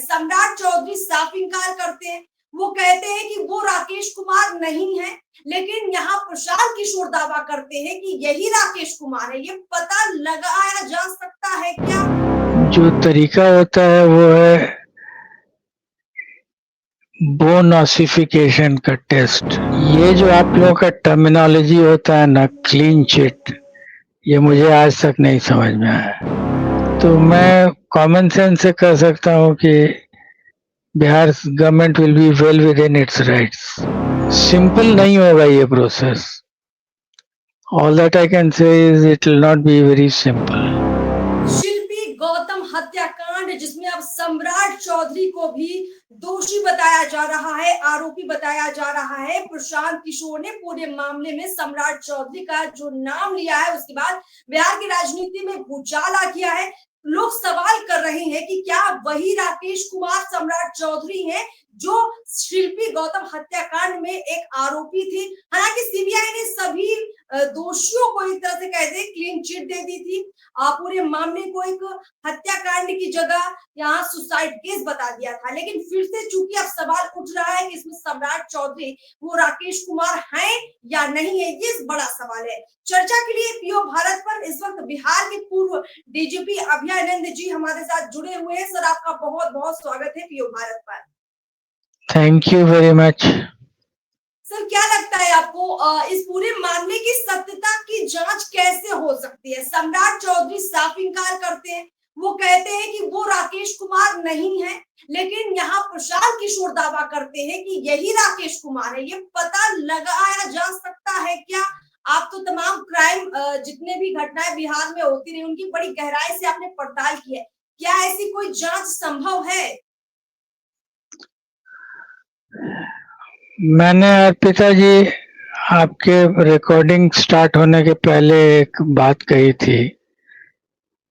सम्राट चौधरी साफ इंकार करते हैं। वो कहते हैं कि वो राकेश कुमार नहीं है, लेकिन यहाँ प्रशांत किशोर दावा करते हैं कि यही राकेश कुमार है। ये पता लगाया जा सकता है क्या? जो तरीका होता है वो है बोन ऑसिफिकेशन का टेस्ट। ये जो आप लोगों का टर्मिनोलॉजी होता है ना, क्लीन चिट, ये मुझे आज तक नहीं समझ में आया। तो मैं कॉमन सेंस से कह सकता हूँ कि Bihar government will be well within its rights. Simple नहीं होगा ये process. All that I can say is it will not be very simple. Shilpi Gautam हत्याकांड, जिसमें अब सम्राट चौधरी को भी दोषी बताया जा रहा है, आरोपी बताया जा रहा है। प्रशांत किशोर ने पूरे मामले में सम्राट चौधरी का जो नाम लिया है, उसके बाद बिहार की राजनीति में भूचाल आ गया है। लोग सवाल कर रहे हैं कि क्या वही राकेश कुमार सम्राट चौधरी हैं जो शिल्पी गौतम हत्याकांड में एक आरोपी थी। हालांकि सीबीआई ने सभी दोषियों को एक तरह से कहते क्लीन चिट दे दी थी। पूरे मामले को एक हत्याकांड की जगह यहाँ सुसाइड केस बता दिया था। लेकिन फिर से चूंकि अब सवाल उठ रहा है कि इसमें सम्राट चौधरी वो राकेश कुमार हैं या नहीं है, ये बड़ा सवाल है। चर्चा के लिए पीओ भारत पर इस वक्त बिहार के पूर्व डीजीपी अभयानंद जी हमारे साथ जुड़े हुए हैं। सर, आपका बहुत बहुत स्वागत है पीओ भारत पर। Thank you very much. Sir, क्या लगता है आपको इस पूरे मामले की सत्यता की जांच कैसे हो सकती है? सम्राट चौधरी साफ इंकार करते हैं। वो कहते हैं कि वो राकेश कुमार नहीं है, लेकिन यहाँ प्रशांत किशोर दावा करते हैं कि यही राकेश कुमार है। ये पता लगाया जा सकता है क्या? आप तो तमाम क्राइम जितने भी घटनाएं बिहार में होती रही, उनकी बड़ी गहराई से आपने पड़ताल की है। क्या ऐसी कोई जांच संभव है? मैंने अर्पिता जी आपके रिकॉर्डिंग स्टार्ट होने के पहले एक बात कही थी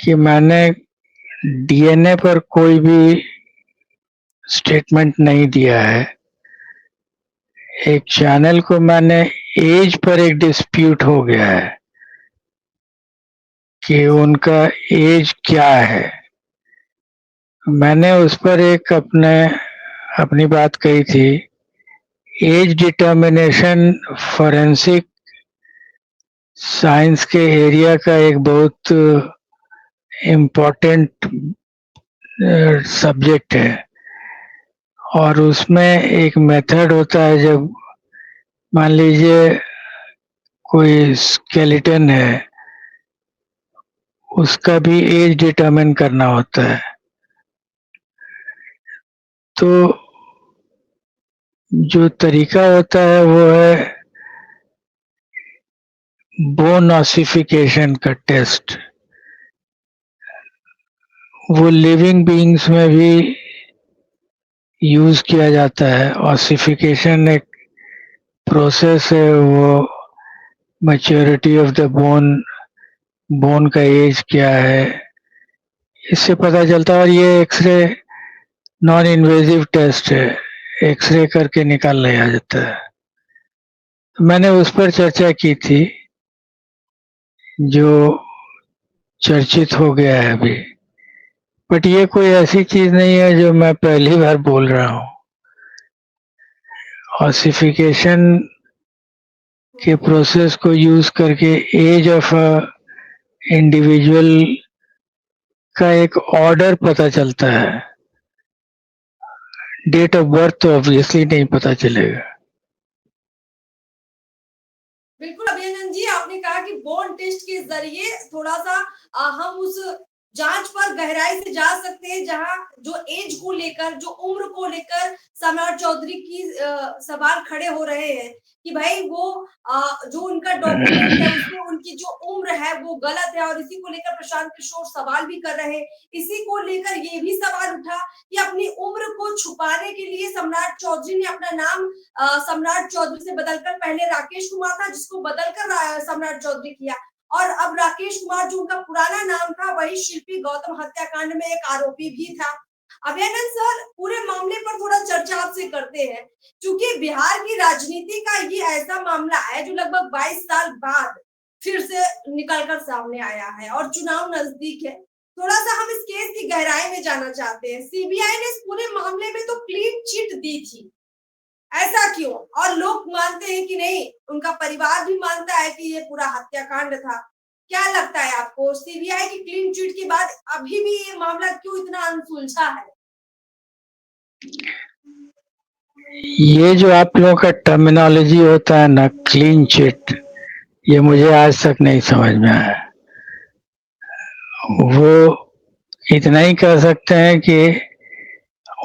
कि मैंने डीएनए पर कोई भी स्टेटमेंट नहीं दिया है। एक चैनल को मैंने एज पर एक डिस्प्यूट हो गया है कि उनका एज क्या है। मैंने उस पर एक अपनी बात कही थी। एज डिटर्मिनेशन फॉरेंसिक साइंस के एरिया का एक बहुत इम्पोर्टेंट सब्जेक्ट है, और उसमें एक मेथड होता है। जब मान लीजिए कोई स्केलेटन है, उसका भी एज डिटरमिन करना होता है। तो जो तरीका होता है वो है बोन ऑसिफिकेशन का टेस्ट। वो लिविंग बीइंग्स में भी यूज किया जाता है। ऑसिफिकेशन एक प्रोसेस है, वो मैच्योरिटी ऑफ द बोन का एज क्या है, इससे पता चलता है। और ये एक्सरे नॉन इन्वेजिव टेस्ट है, एक्सरे करके निकाल लिया जाता है। मैंने उस पर चर्चा की थी, जो चर्चित हो गया है अभी। बट ये कोई ऐसी चीज नहीं है जो मैं पहली बार बोल रहा हूँ। ऑसिफिकेशन के प्रोसेस को यूज करके एज ऑफ अ इंडिविजुअल का एक ऑर्डर पता चलता है। डेट ऑफ बर्थ तो ऑब्वियसली नहीं पता चलेगा। बिल्कुल अभिनंदन जी, आपने कहा कि बोन टेस्ट के जरिए थोड़ा सा हम उस जांच पर गहराई से जा सकते हैं, जहां जो एज को लेकर, जो उम्र को लेकर सम्राट चौधरी की सवाल खड़े हो रहे हैं कि भाई वो जो उनका डॉक्यूमेंट है उसमें उनकी जो उम्र है वो गलत है। और इसी को लेकर प्रशांत किशोर सवाल भी कर रहे हैं। इसी को लेकर ये भी सवाल उठा कि अपनी उम्र को छुपाने के लिए सम्राट चौधरी ने अपना नाम सम्राट चौधरी से बदलकर, पहले राकेश कुमार था जिसको बदलकर सम्राट चौधरी किया, और अब राकेश कुमार जो उनका पुराना नाम था वही शिल्पी गौतम हत्याकांड में एक आरोपी भी था। अभयानंद सर, पूरे मामले पर थोड़ा चर्चा आपसे करते हैं, क्योंकि बिहार की राजनीति का ये ऐसा मामला है जो लगभग 22 साल बाद फिर से निकलकर सामने आया है और चुनाव नजदीक है। थोड़ा सा हम इस केस की गहराई में जाना चाहते हैं। सीबीआई ने इस पूरे मामले में तो क्लीन चिट दी थी, ऐसा क्यों? और लोग मानते हैं कि नहीं, उनका परिवार भी मानता है कि ये पूरा हत्याकांड था। क्या लगता है आपको, सीबीआई की क्लीन चिट के बाद अभी भी ये मामला क्यों इतना अनसुलझा है? ये जो आप लोगों का टर्मिनोलॉजी होता है ना, क्लीन चिट, ये मुझे आज तक नहीं समझ में आया। वो इतना ही कह सकते हैं कि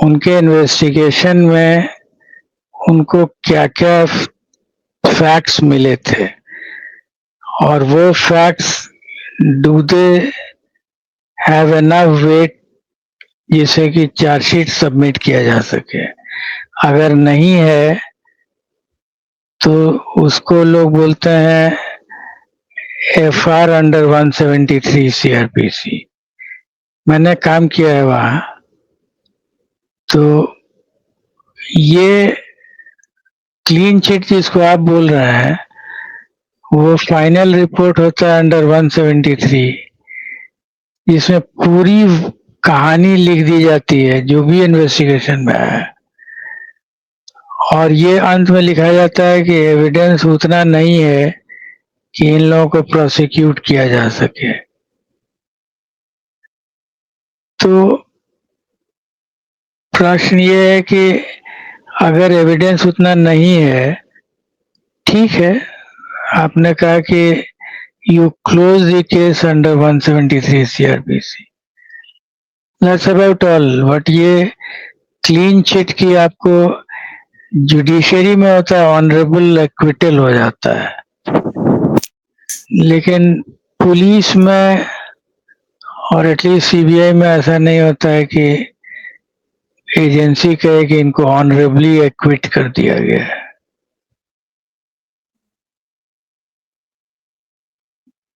उनके इन्वेस्टिगेशन में उनको क्या-क्या फैक्ट्स मिले थे और वो facts do they have enough weight जिससे कि चार्जशीट सबमिट किया जा सके। अगर नहीं है तो उसको लोग बोलते हैं एफआर अंडर 173 सीआरपीसी। मैंने काम किया है वहाँ, तो ये क्लीन चिट जिसको आप बोल रहे हैं वो फाइनल रिपोर्ट होता है अंडर 173, जिसमें पूरी कहानी लिख दी जाती है जो भी इन्वेस्टिगेशन में है, और ये अंत में लिखा जाता है कि एविडेंस उतना नहीं है कि इन लोगों को प्रोसिक्यूट किया जा सके। तो प्रश्न ये है कि अगर एविडेंस उतना नहीं है, ठीक है, आपने कहा कि you close the case under 173 CrPC, that's about all. But ये क्लीन चिट की आपको जुडिशरी में होता है ऑनरेबल एक्विटल हो जाता है, लेकिन पुलिस में और एटलीस्ट सीबीआई में ऐसा नहीं होता है कि एजेंसी कहे कि इनको ऑनरेबली एक्विट कर दिया गया है।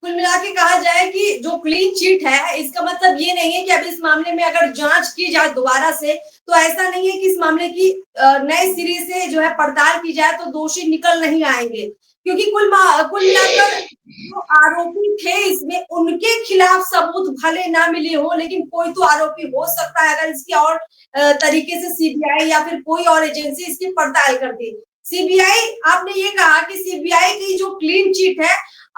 कुल मिला के कहा जाए कि जो क्लीन चिट है, इसका मतलब ये नहीं है कि अब इस मामले में अगर जांच की जाए दोबारा से, तो ऐसा नहीं है कि इस मामले की नए सिरे से जो है पड़ताल की जाए तो दोषी निकल नहीं आएंगे, क्योंकि कुल मिलाकर जो आरोपी थे इसमें, उनके खिलाफ सबूत भले ना मिले हो, लेकिन कोई तो आरोपी हो सकता है अगर इसकी और तरीके से सीबीआई या फिर कोई और एजेंसी इसकी पड़ताल करती। सीबीआई, आपने ये कहा कि सीबीआई की जो क्लीन चिट है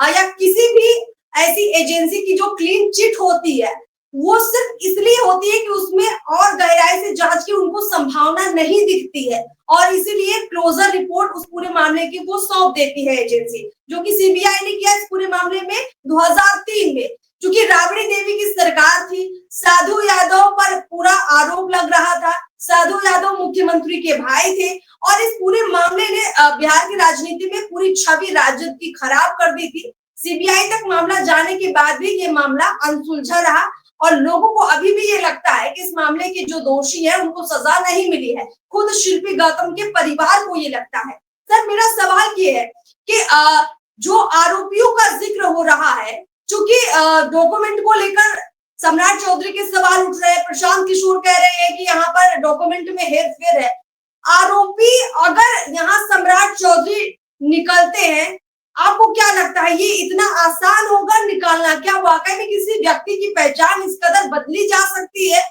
या किसी भी ऐसी एजेंसी की जो क्लीन चिट होती है, वो सिर्फ इसलिए होती है कि उसमें और गहराई से जांच की उनको संभावना नहीं दिखती है, और इसीलिए क्लोजर रिपोर्ट उस पूरे मामले की वो सौंप देती है एजेंसी, जो कि सीबीआई ने किया इस पूरे मामले में 2003 में। क्योंकि राबड़ी देवी की सरकार थी, साधु यादव पर पूरा आरोप लग रहा था, साधु यादव मुख्यमंत्री के भाई थे, और इस पूरे मामले ने बिहार की राजनीति में पूरी छवि राजद की खराब कर दी थी। सीबीआई तक मामला जाने के बाद भी ये मामला अनसुलझा रहा, और लोगों को अभी भी ये लगता है कि इस मामले के जो दोषी हैं उनको सजा नहीं मिली है। खुद शिल्पी गौतम के परिवार को ये लगता है। सर, मेरा सवाल ये है कि जो आरोपियों का जिक्र हो रहा है, चूंकि डॉक्यूमेंट को लेकर सम्राट चौधरी के सवाल उठ रहे हैं, प्रशांत किशोर कह रहे हैं कि यहाँ पर डॉक्यूमेंट में हेरफेर है। आरोपी अगर यहाँ सम्राट चौधरी निकलते हैं, आपको क्या लगता है ये इतना आसान होगा निकालना? क्या वाकई में किसी व्यक्ति की पहचान इस कदर बदली जा सकती है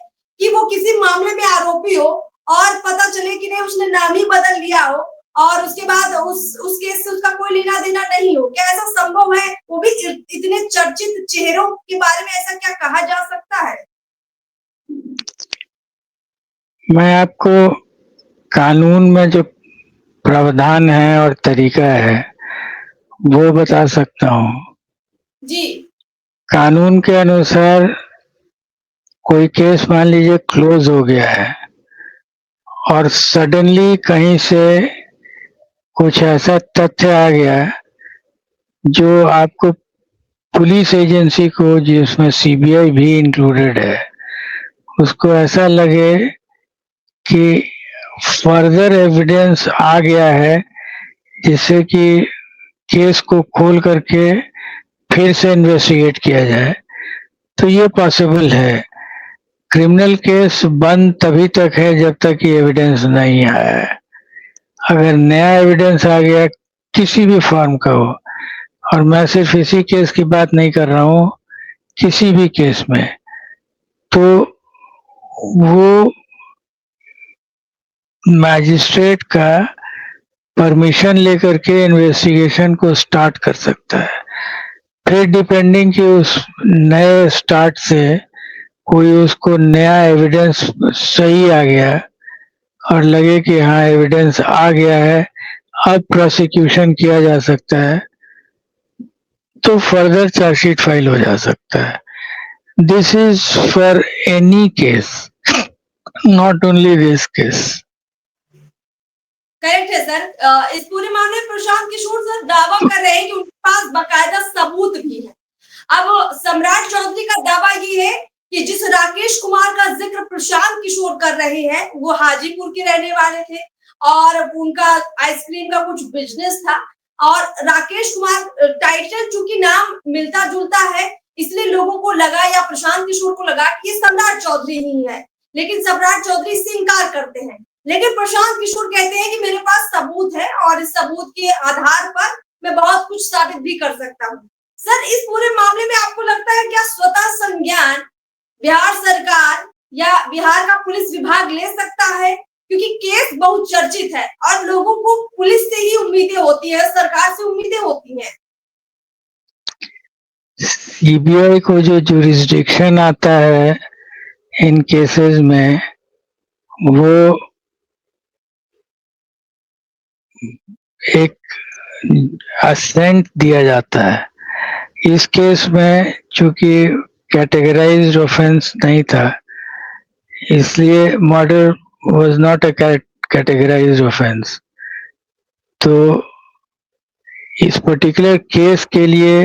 कि वो किसी मामले में आरोपी हो और पता चले कि नहीं उसने नाम ही बदल लिया हो, और उसके बाद उस केस से उसका कोई लेना देना नहीं हो? क्या ऐसा संभव है? वो भी इतने चर्चित चेहरों के बारे में ऐसा क्या कहा जा सकता है? मैं आपको कानून में जो प्रावधान है और तरीका है वो बता सकता हूँ। जी। कानून के अनुसार कोई केस मान लीजिए क्लोज हो गया है और सडनली कहीं से कुछ ऐसा तथ्य आ गया जो आपको पुलिस एजेंसी को, जिसमें सीबीआई भी इंक्लूडेड है, उसको ऐसा लगे कि फर्दर एविडेंस आ गया है जिससे कि केस को खोल करके फिर से इन्वेस्टिगेट किया जाए, तो ये पॉसिबल है। क्रिमिनल केस बंद तभी तक है जब तक कि एविडेंस नहीं आया है। अगर नया एविडेंस आ गया किसी भी फॉर्म का हो, और मैं सिर्फ इसी केस की बात नहीं कर रहा हूँ, किसी भी केस में, तो वो मैजिस्ट्रेट का परमिशन लेकर के इन्वेस्टिगेशन को स्टार्ट कर सकता है। फिर डिपेंडिंग कि उस नए स्टार्ट से कोई उसको नया एविडेंस सही आ गया और लगे कि हाँ एविडेंस आ गया है, अब प्रोसिक्यूशन किया जा सकता है, तो फर्दर चार्जशीट फाइल हो जा सकता है। This is for any case, not only this case. Correct है सर। इस पूरे मामले में प्रशांत किशोर सर दावा कर रहे हैं कि उनके पास बाकायदा सबूत भी है। अब सम्राट चौधरी का दावा ये है कि जिस राकेश कुमार का जिक्र प्रशांत किशोर कर रहे हैं वो हाजीपुर के रहने वाले थे और उनका आइसक्रीम का कुछ बिजनेस था और राकेश कुमार टाइटल चूंकि नाम मिलता जुलता है इसलिए लोगों को लगा या प्रशांत किशोर को लगा कि ये सम्राट चौधरी ही है, लेकिन सम्राट चौधरी इससे इनकार करते हैं। लेकिन प्रशांत किशोर कहते हैं कि मेरे पास सबूत है और इस सबूत के आधार पर मैं बहुत कुछ साबित भी कर सकता हूँ। सर इस पूरे मामले में आपको लगता है क्या स्वतः संज्ञान बिहार सरकार या बिहार का पुलिस विभाग ले सकता है, क्योंकि केस बहुत चर्चित है और लोगों को पुलिस से ही उम्मीदें होती है, सरकार से उम्मीदें होती हैं। सीबीआई को जो जुरिस्डिक्शन आता है इन केसेस में वो एक असेंट दिया जाता है। इस केस में चूंकि कैटेगराइज्ड ऑफेंस नहीं था इसलिए murder was not a categorised offence. तो इस पर्टिकुलर केस के लिए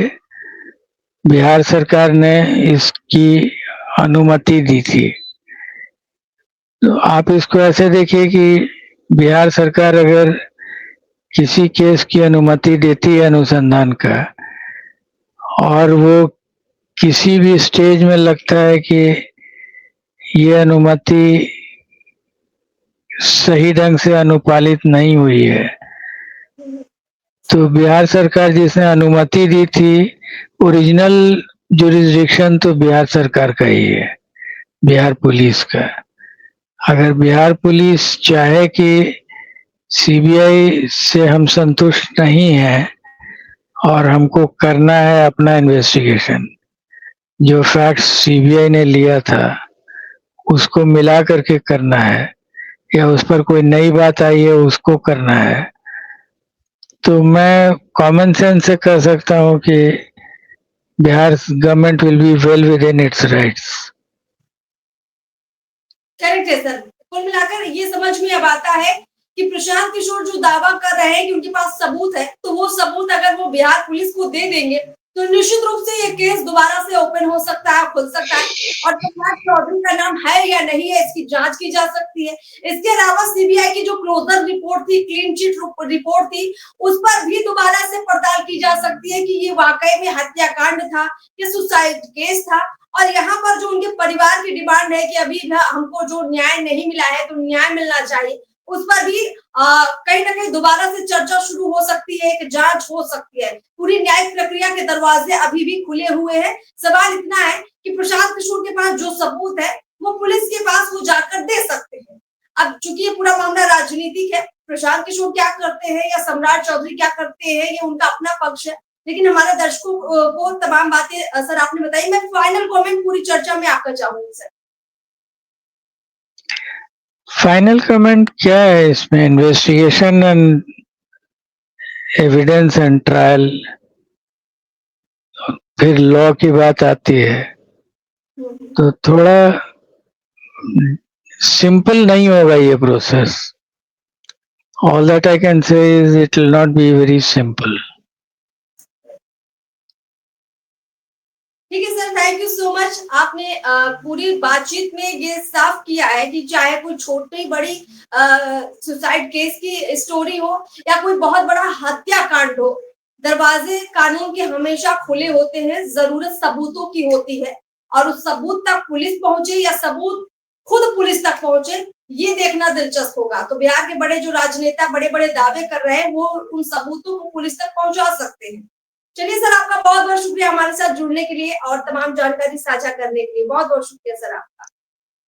बिहार सरकार ने इसकी अनुमति दी थी। तो आप इसको ऐसे देखिए कि बिहार सरकार अगर किसी केस की अनुमति देती है अनुसंधान का और वो किसी भी स्टेज में लगता है कि ये अनुमति सही ढंग से अनुपालित नहीं हुई है, तो बिहार सरकार जिसने अनुमति दी थी ओरिजिनल जुरिस्डिक्शन तो बिहार सरकार का ही है, बिहार पुलिस का। अगर बिहार पुलिस चाहे कि सीबीआई से हम संतुष्ट नहीं हैं और हमको करना है अपना इन्वेस्टिगेशन, जो फैक्ट्स सीबीआई ने लिया था उसको मिला करके करना है या उस पर कोई नई बात आई है उसको करना है, तो मैं कॉमन सेंस से कह सकता हूँ कि Bihar government will be well within its rights. Correct है सर। कुल मिलाकर ये समझ में अब आता है कि प्रशांत किशोर जो दावा कर रहे हैं कि उनके पास सबूत है, तो वो सबूत अगर वो बिहार पुलिस को दे देंगे तो निश्चित रूप से ये केस दोबारा से ओपन हो सकता है, खुल सकता है और सम्राट चौधरी का नाम है या नहीं है इसकी जांच की जा सकती है। इसके अलावा सीबीआई की जो क्लोजर रिपोर्ट थी, क्लीन चिट रिपोर्ट थी, उस पर भी दोबारा से पड़ताल की जा सकती है कि ये वाकई में हत्याकांड था या सुसाइड केस था। और यहाँ पर जो उनके परिवार की डिमांड है कि अभी हमको जो न्याय नहीं मिला है तो न्याय मिलना चाहिए, उस पर भी कहीं ना कहीं दोबारा से चर्चा शुरू हो सकती है, एक जांच हो सकती है। पूरी न्यायिक प्रक्रिया के दरवाजे अभी भी खुले हुए हैं। सवाल इतना है कि प्रशांत किशोर के पास जो सबूत है वो पुलिस के पास वो जाकर दे सकते हैं। अब चूंकि ये पूरा मामला राजनीतिक है, प्रशांत किशोर क्या करते हैं या सम्राट चौधरी क्या करते हैं ये उनका अपना पक्ष है, लेकिन हमारे दर्शकों को तमाम बातें सर आपने बताई। मैं फाइनल कमेंट पूरी चर्चा में आपका चाहूंगी सर। फाइनल कमेंट क्या है इसमें? Investigation and evidence and trial, फिर लॉ की बात आती है तो थोड़ा सिंपल नहीं होगा ये process. All that I can say is it will not be very simple. ठीक है sir, thank you so much. आपने पूरी बातचीत में ये साफ किया है कि चाहे कोई छोटी बड़ी सुसाइड केस की स्टोरी हो या कोई बहुत बड़ा हत्याकांड हो, दरवाजे कानून के हमेशा खुले होते हैं, जरूरत सबूतों की होती है और उस सबूत तक पुलिस पहुंचे या सबूत खुद पुलिस तक पहुंचे ये देखना दिलचस्प होगा। तो बिहार के बड़े जो राजनेता बड़े बड़े दावे कर रहे हैं वो उन सबूतों को पुलिस तक पहुंचा सकते हैं। चलिए सर, आपका बहुत बहुत शुक्रिया हमारे साथ जुड़ने के लिए और तमाम जानकारी साझा करने के लिए। बहुत बहुत शुक्रिया सर आपका।